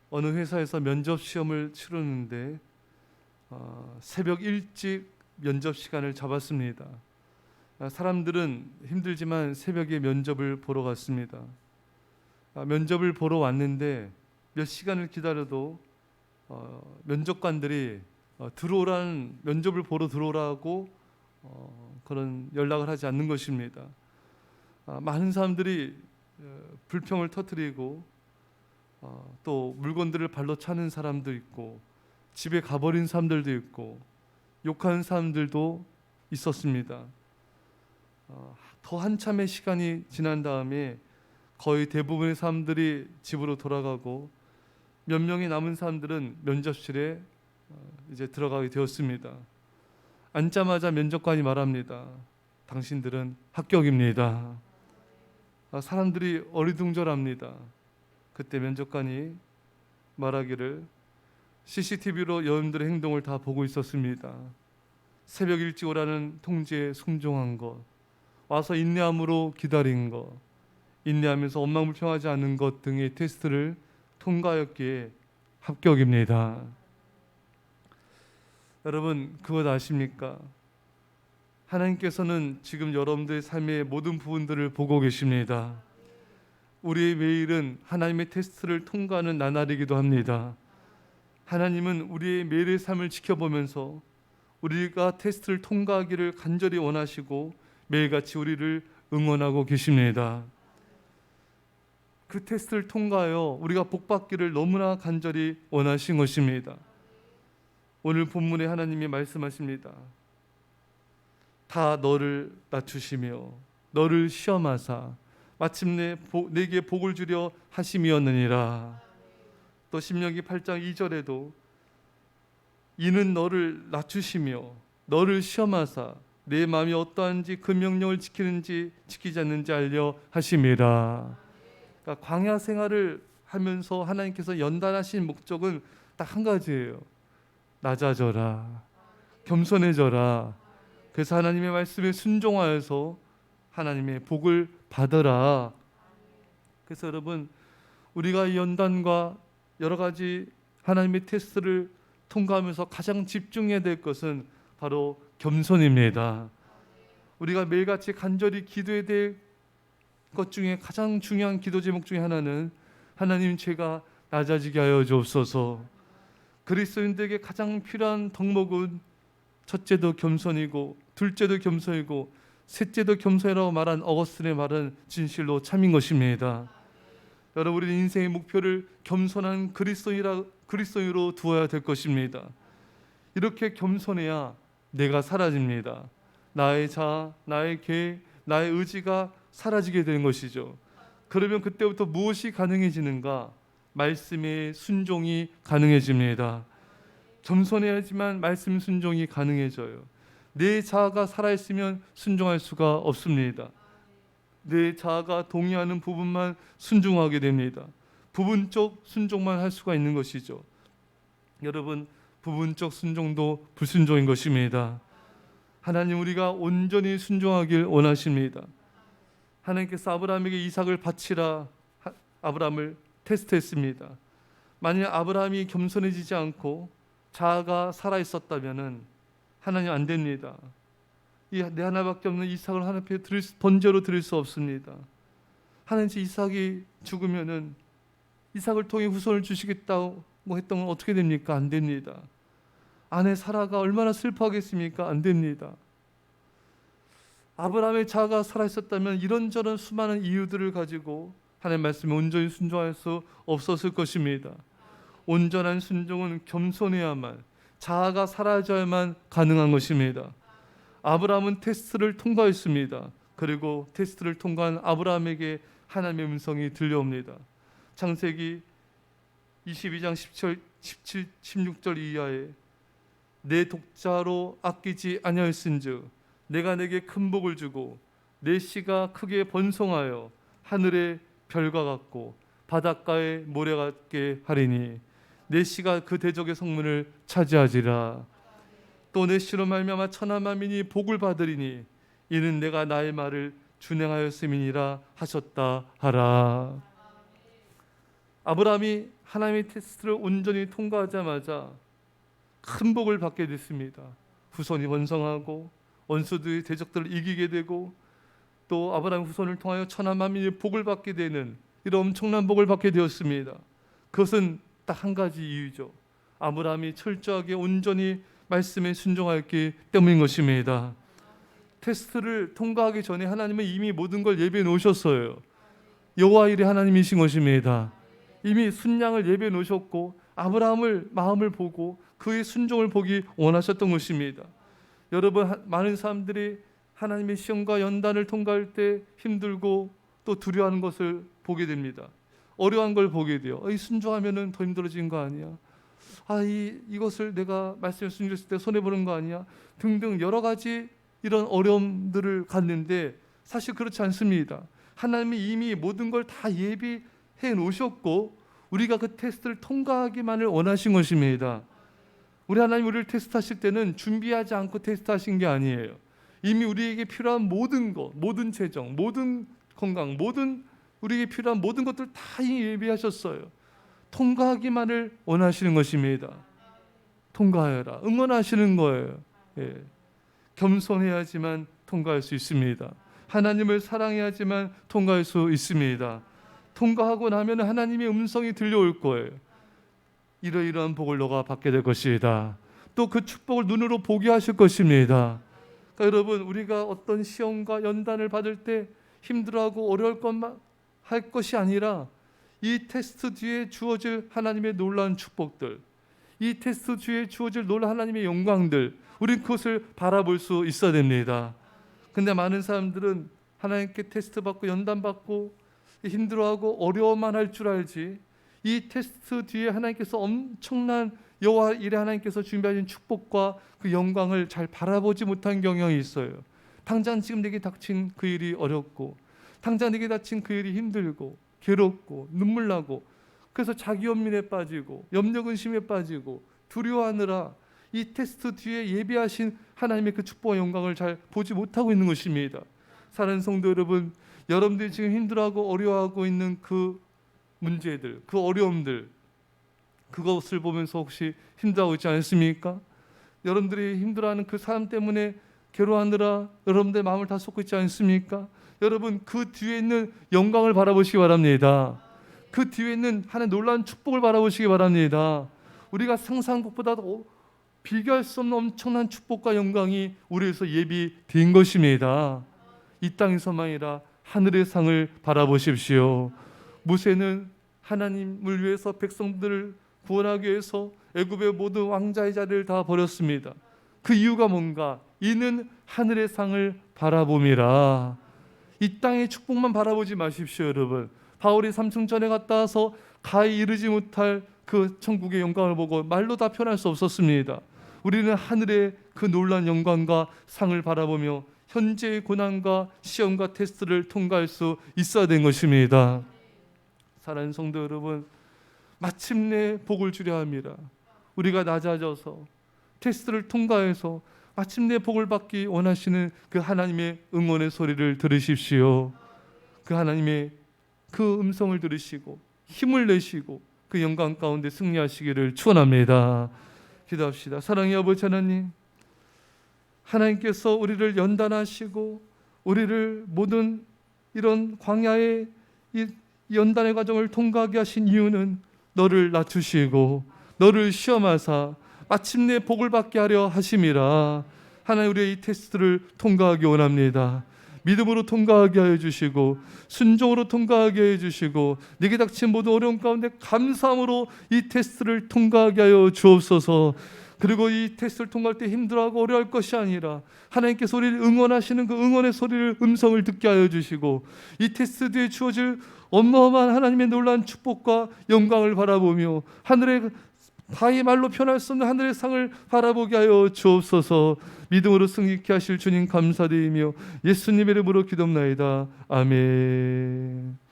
어느 회사에서 면접 시험을 치르는데 새벽 일찍 면접 시간을 잡았습니다. 사람들은 힘들지만 새벽에 면접을 보러 갔습니다. 면접을 보러 왔는데 몇 시간을 기다려도 면접관들이 들어오라는, 면접을 보러 들어오라고 그런 연락을 하지 않는 것입니다. 많은 사람들이 불평을 터뜨리고 또 물건들을 발로 차는 사람도 있고 집에 가버린 사람들도 있고 욕하는 사람들도 있었습니다. 더 한참의 시간이 지난 다음에 거의 대부분의 사람들이 집으로 돌아가고 몇 명이 남은 사람들은 면접실에 이제 들어가게 되었습니다. 앉자마자 면접관이 말합니다. 당신들은 합격입니다. 사람들이 어리둥절합니다. 그때 면접관이 말하기를 CCTV로 여러분들의 행동을 다 보고 있었습니다. 새벽 일찍 오라는 통지에 순종한 것, 와서 인내함으로 기다린 것, 인내하면서 원망불평하지 않는 것 등의 테스트를 통과하였기에 합격입니다. 여러분, 그것 아십니까? 하나님께서는 지금 여러분들의 삶의 모든 부분들을 보고 계십니다. 우리의 매일은 하나님의 테스트를 통과하는 나날이기도 합니다. 하나님은 우리의 매일의 삶을 지켜보면서 우리가 테스트를 통과하기를 간절히 원하시고 매일같이 우리를 응원하고 계십니다. 그 테스트를 통과하여 우리가 복받기를 너무나 간절히 원하신 것입니다. 오늘 본문에 하나님이 말씀하십니다. 다 너를 낮추시며 너를 시험하사 마침내 내게 복을 주려 하심이었느니라. 또 신명기 8장 2절에도 이는 너를 낮추시며 너를 시험하사 내 마음이 어떠한지 그 명령을 지키는지 지키지 않는지 알려 하심이라. 그러니까 광야 생활을 하면서 하나님께서 연단하신 목적은 딱 한 가지예요. 낮아져라, 겸손해져라. 그래서 하나님의 말씀에 순종하여서 하나님의 복을 받으라. 그래서 여러분, 우리가 이 연단과 여러 가지 하나님의 테스트를 통과하면서 가장 집중해야 될 것은 바로 겸손입니다. 우리가 매일같이 간절히 기도해야 될 것 중에 가장 중요한 기도 제목 중에 하나는 하나님, 제가 낮아지게 하여 주옵소서. 그리스도인들에게 가장 필요한 덕목은 첫째도 겸손이고 둘째도 겸손이고 셋째도 겸손이라고 말한 어거스틴의 말은 진실로 참인 것입니다. 여러분, 우리 인생의 목표를 겸손한 그리스도인으로 두어야 될 것입니다. 이렇게 겸손해야 내가 사라집니다. 나의 자아, 나의 계획, 나의 의지가 사라지게 되는 것이죠. 그러면 그때부터 무엇이 가능해지는가? 말씀의 순종이 가능해집니다. 겸손해야지만 말씀 순종이 가능해져요. 내 자아가 살아있으면 순종할 수가 없습니다. 내 자아가 동의하는 부분만 순종하게 됩니다. 부분적 순종만 할 수가 있는 것이죠. 여러분, 부분적 순종도 불순종인 것입니다. 하나님, 우리가 온전히 순종하길 원하십니다. 하나님께서 아브라함에게 이삭을 바치라 아브라함을 테스트했습니다. 만약 아브라함이 겸손해지지 않고 자아가 살아있었다면 하나님, 안 됩니다. 내 하나밖에 없는 이삭을 하나님 앞에 번제로 드릴 수 없습니다. 하나님, 이삭이 죽으면은 이삭을 통해 후손을 주시겠다고 했던 건 어떻게 됩니까? 안 됩니다. 아내 사라가 얼마나 슬퍼하겠습니까? 안 됩니다. 아브라함의 자아가 살아있었다면 이런저런 수많은 이유들을 가지고 하나님의 말씀에 온전히 순종할 수 없었을 것입니다. 온전한 순종은 겸손해야만, 자아가 사라져야만 가능한 것입니다. 아브라함은 테스트를 통과했습니다. 그리고 테스트를 통과한 아브라함에게 하나님의 음성이 들려옵니다. 창세기 22장 17, 16절 이하에 내 독자로 아끼지 아니하였은즉 내가 내게 큰 복을 주고 내 씨가 크게 번성하여 하늘의 별과 같고 바닷가의 모래 같게 하리니 내 씨가 그 대적의 성문을 차지하지라. 또 내 씨로 말미암아 천하 만민이 복을 받으리니 이는 내가 나의 말을 준행하였음이니라 하셨다 하라. 아브라함이 하나님의 테스트를 온전히 통과하자마자 큰 복을 받게 됐습니다. 후손이 번성하고 원수들의 대적들을 이기게 되고 또 아브라함 후손을 통하여 천하 만민이 복을 받게 되는 이런 엄청난 복을 받게 되었습니다. 그것은 딱 한 가지 이유죠. 아브라함이 철저하게 온전히 말씀에 순종하였기 때문인 것입니다. 테스트를 통과하기 전에 하나님은 이미 모든 걸 예비해 놓으셨어요. 여호와 일의 하나님이신 것입니다. 이미 순양을 예비해 놓으셨고 아브라함을 마음을 보고 그의 순종을 보기 원하셨던 것입니다. 여러분, 많은 사람들이 하나님의 시험과 연단을 통과할 때 힘들고 또 두려워하는 것을 보게 됩니다. 어려운 걸 보게 돼요. 이 순종하면은 더 힘들어지는 거 아니야? 이것을 내가 말씀을 순종했을 때 손해보는 거 아니야? 등등 여러 가지 이런 어려움들을 갖는데 사실 그렇지 않습니다. 하나님이 이미 모든 걸 다 예비해 놓으셨고 우리가 그 테스트를 통과하기만을 원하신 것입니다. 우리 하나님 우리를 테스트하실 때는 준비하지 않고 테스트하신 게 아니에요. 이미 우리에게 필요한 모든 것, 모든 재정, 모든 건강, 모든 우리에게 필요한 모든 것들 다 예비하셨어요. 통과하기만을 원하시는 것입니다. 통과하여라, 응원하시는 거예요. 예. 겸손해야지만 통과할 수 있습니다. 하나님을 사랑해야지만 통과할 수 있습니다. 통과하고 나면 하나님의 음성이 들려올 거예요. 이러이러한 복을 너가 받게 될 것이다. 또 그 축복을 눈으로 보게 하실 것입니다. 그러니까 여러분, 우리가 어떤 시험과 연단을 받을 때 힘들어하고 어려울 것만 할 것이 아니라 이 테스트 뒤에 주어질 하나님의 놀라운 축복들, 이 테스트 뒤에 주어질 놀라운 하나님의 영광들, 우린 그것을 바라볼 수 있어야 됩니다. 근데 많은 사람들은 하나님께 테스트 받고 연단 받고 힘들어하고 어려워만 할 줄 알지 이 테스트 뒤에 하나님께서 엄청난 여호와 일에 하나님께서 준비하신 축복과 그 영광을 잘 바라보지 못한 경향이 있어요. 당장 지금 내게 닥친 그 일이 어렵고 당장 내게 닥친 그 일이 힘들고 괴롭고 눈물 나고 그래서 자기 연민에 빠지고 염려 근심에 빠지고 두려워하느라 이 테스트 뒤에 예비하신 하나님의 그 축복과 영광을 잘 보지 못하고 있는 것입니다. 사랑하는 성도 여러분, 여러분들이 지금 힘들어하고 어려워하고 있는 그 문제들, 그 어려움들, 그것을 보면서 혹시 힘들어하고 있지 않습니까? 여러분들이 힘들어하는 그 사람 때문에 괴로워하느라 여러분들의 마음을 다 쏟고 있지 않습니까? 여러분, 그 뒤에 있는 영광을 바라보시기 바랍니다. 그 뒤에 있는 하나님의 놀라운 축복을 바라보시기 바랍니다. 우리가 상상한 것보다 비교할 수 없는 엄청난 축복과 영광이 우리에서 예비된 것입니다. 이 땅에서만 아니라 하늘의 상을 바라보십시오. 모세는 하나님을 위해서 백성들을 구원하기 위해서 애굽의 모든 왕자의 자리를 다 버렸습니다. 그 이유가 뭔가? 이는 하늘의 상을 바라봄이라. 이 땅의 축복만 바라보지 마십시오, 여러분. 바울이 삼층전에 갔다 와서 가히 이르지 못할 그 천국의 영광을 보고 말로 다 표현할 수 없었습니다. 우리는 하늘의 그 놀라운 영광과 상을 바라보며 현재의 고난과 시험과 테스트를 통과할 수 있어야 된 것입니다. 사랑하는 성도 여러분, 마침내 복을 주려 함이라. 우리가 낮아져서 테스트를 통과해서 마침내 복을 받기 원하시는 그 하나님의 응원의 소리를 들으십시오. 그 하나님의 그 음성을 들으시고 힘을 내시고 그 영광 가운데 승리하시기를 축원합니다. 기도합시다. 사랑의 아버지 하나님, 하나님께서 우리를 연단하시고 우리를 모든 이런 광야의 이 연단의 과정을 통과하게 하신 이유는 너를 낮추시고 너를 시험하사 마침내 복을 받게 하려 하심이라. 하나님, 우리의 이 테스트를 통과하기 원합니다. 믿음으로 통과하게 하여 주시고 순종으로 통과하게 하여 주시고 내게 닥친 모든 어려움 가운데 감사함으로 이 테스트를 통과하게 하여 주옵소서. 그리고 이 테스트를 통과할 때 힘들어하고 어려워할 것이 아니라 하나님께서 우리를 응원하시는 그 응원의 소리를 음성을 듣게 하여 주시고 이 테스트 뒤에 주어질 어마어마한 하나님의 놀라운 축복과 영광을 바라보며 하늘의 가히 말로 표현할 수 없는 하늘의 상을 바라보게 하여 주옵소서. 믿음으로 승리케 하실 주님 감사드리며 예수님의 이름으로 기도합나이다. 아멘.